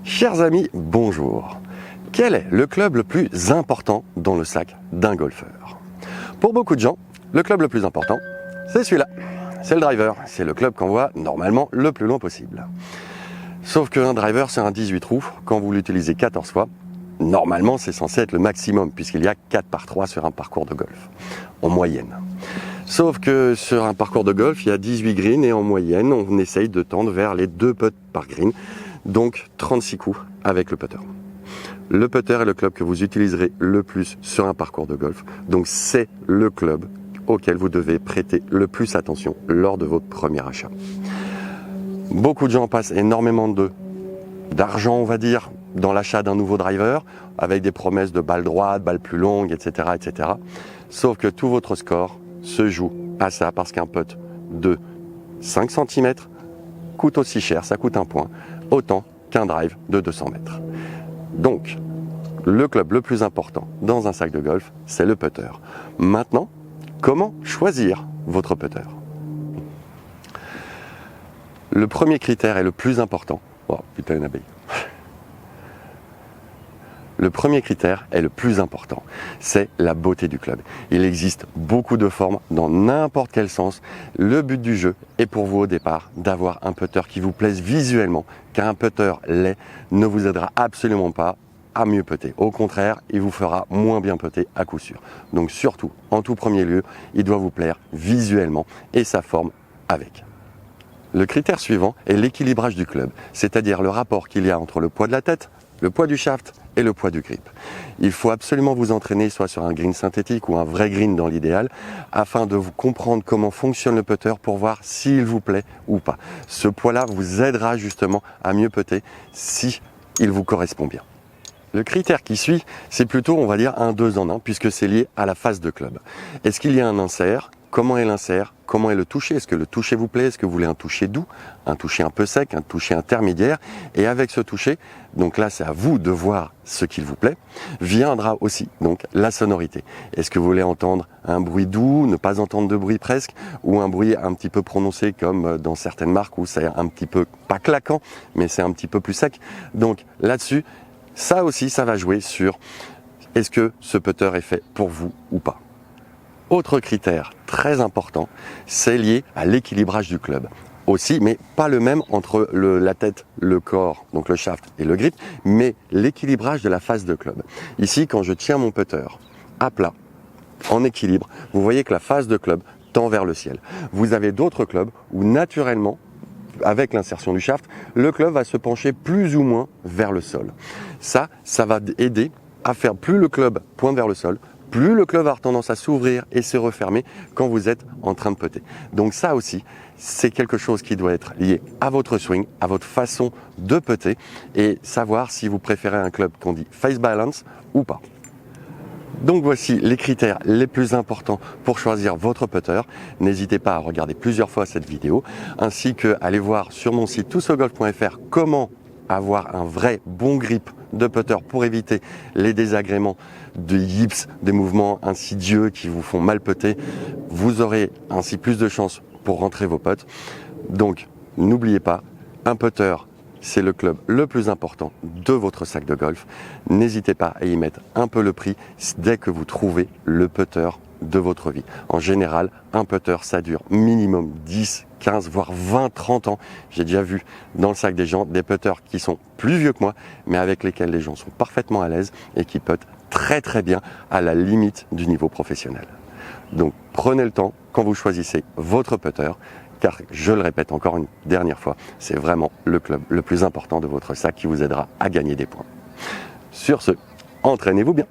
Chers amis, bonjour. Quel est le club le plus important dans le sac d'un golfeur? Pour beaucoup de gens, le club le plus important, c'est celui-là. C'est le driver. C'est le club qu'on voit normalement le plus loin possible. Sauf qu'un driver, c'est un 18 trous. Quand vous l'utilisez 14 fois, normalement, c'est censé être le maximum, puisqu'il y a 4 par 3 sur un parcours de golf, en moyenne. Sauf que sur un parcours de golf, il y a 18 greens et en moyenne, on essaye de tendre vers les 2 putts par green, donc 36 coups avec le putter. Le putter est le club que vous utiliserez le plus sur un parcours de golf, donc c'est le club auquel vous devez prêter le plus attention lors de votre premier achat. Beaucoup de gens passent énormément d'argent, on va dire, dans l'achat d'un nouveau driver, avec des promesses de balles droites, balles plus longues, etc., etc. Sauf que tout votre score se joue à ça, parce qu'un putt de 5 cm coûte aussi cher, ça coûte un point, autant qu'un drive de 200 mètres. Donc, le club le plus important dans un sac de golf, c'est le putter. Maintenant, comment choisir votre putter? Le premier critère est le plus important. Oh putain, une abeille. Le premier critère est le plus important, c'est la beauté du club. Il existe beaucoup de formes dans n'importe quel sens. Le but du jeu est pour vous au départ d'avoir un putter qui vous plaise visuellement, car un putter laid ne vous aidera absolument pas à mieux putter. Au contraire, il vous fera moins bien putter à coup sûr. Donc surtout, en tout premier lieu, il doit vous plaire visuellement et sa forme avec. Le critère suivant est l'équilibrage du club, c'est-à-dire le rapport qu'il y a entre le poids de la tête, le poids du shaft et le poids du grip. Il faut absolument vous entraîner soit sur un green synthétique ou un vrai green dans l'idéal, afin de vous comprendre comment fonctionne le putter pour voir s'il vous plaît ou pas. Ce poids-là vous aidera justement à mieux putter si il vous correspond bien. Le critère qui suit, c'est plutôt, on va dire, un 2 en 1, puisque c'est lié à la face de club. Est-ce qu'il y a un insert? Comment est l'insert? Comment est le toucher? Est-ce que le toucher vous plaît? Est-ce que vous voulez un toucher doux, un toucher un peu sec, un toucher intermédiaire? Et avec ce toucher, donc là c'est à vous de voir ce qu'il vous plaît, viendra aussi donc la sonorité. Est-ce que vous voulez entendre un bruit doux, ne pas entendre de bruit presque, ou un bruit un petit peu prononcé comme dans certaines marques où c'est un petit peu, pas claquant, mais c'est un petit peu plus sec? Donc là-dessus, ça aussi, ça va jouer sur est-ce que ce putter est fait pour vous ou pas. Autre critère très important, c'est lié à l'équilibrage du club. Aussi, mais pas le même entre la tête, le corps, donc le shaft et le grip, mais l'équilibrage de la face de club. Ici, quand je tiens mon putter à plat, en équilibre, vous voyez que la face de club tend vers le ciel. Vous avez d'autres clubs où naturellement, avec l'insertion du shaft, le club va se pencher plus ou moins vers le sol. Ça va aider à faire plus le club pointe vers le sol, plus le club va avoir tendance à s'ouvrir et se refermer quand vous êtes en train de putter. Donc ça aussi, c'est quelque chose qui doit être lié à votre swing, à votre façon de putter et savoir si vous préférez un club qu'on dit face balance ou pas. Donc voici les critères les plus importants pour choisir votre putter. N'hésitez pas à regarder plusieurs fois cette vidéo, ainsi que aller voir sur mon site toutsogolf.fr comment avoir un vrai bon grip de putter pour éviter les désagréments de yips, des mouvements insidieux qui vous font mal putter. Vous aurez ainsi plus de chances pour rentrer vos putts. Donc n'oubliez pas, un putter, c'est le club le plus important de votre sac de golf. N'hésitez pas à y mettre un peu le prix dès que vous trouvez le putter de votre vie. En général, un putter, ça dure minimum 10, 15, voire 20, 30 ans. J'ai déjà vu dans le sac des gens des putters qui sont plus vieux que moi, mais avec lesquels les gens sont parfaitement à l'aise et qui puttent très très bien à la limite du niveau professionnel. Donc prenez le temps quand vous choisissez votre putter, car je le répète encore une dernière fois, c'est vraiment le club le plus important de votre sac qui vous aidera à gagner des points. Sur ce, entraînez-vous bien.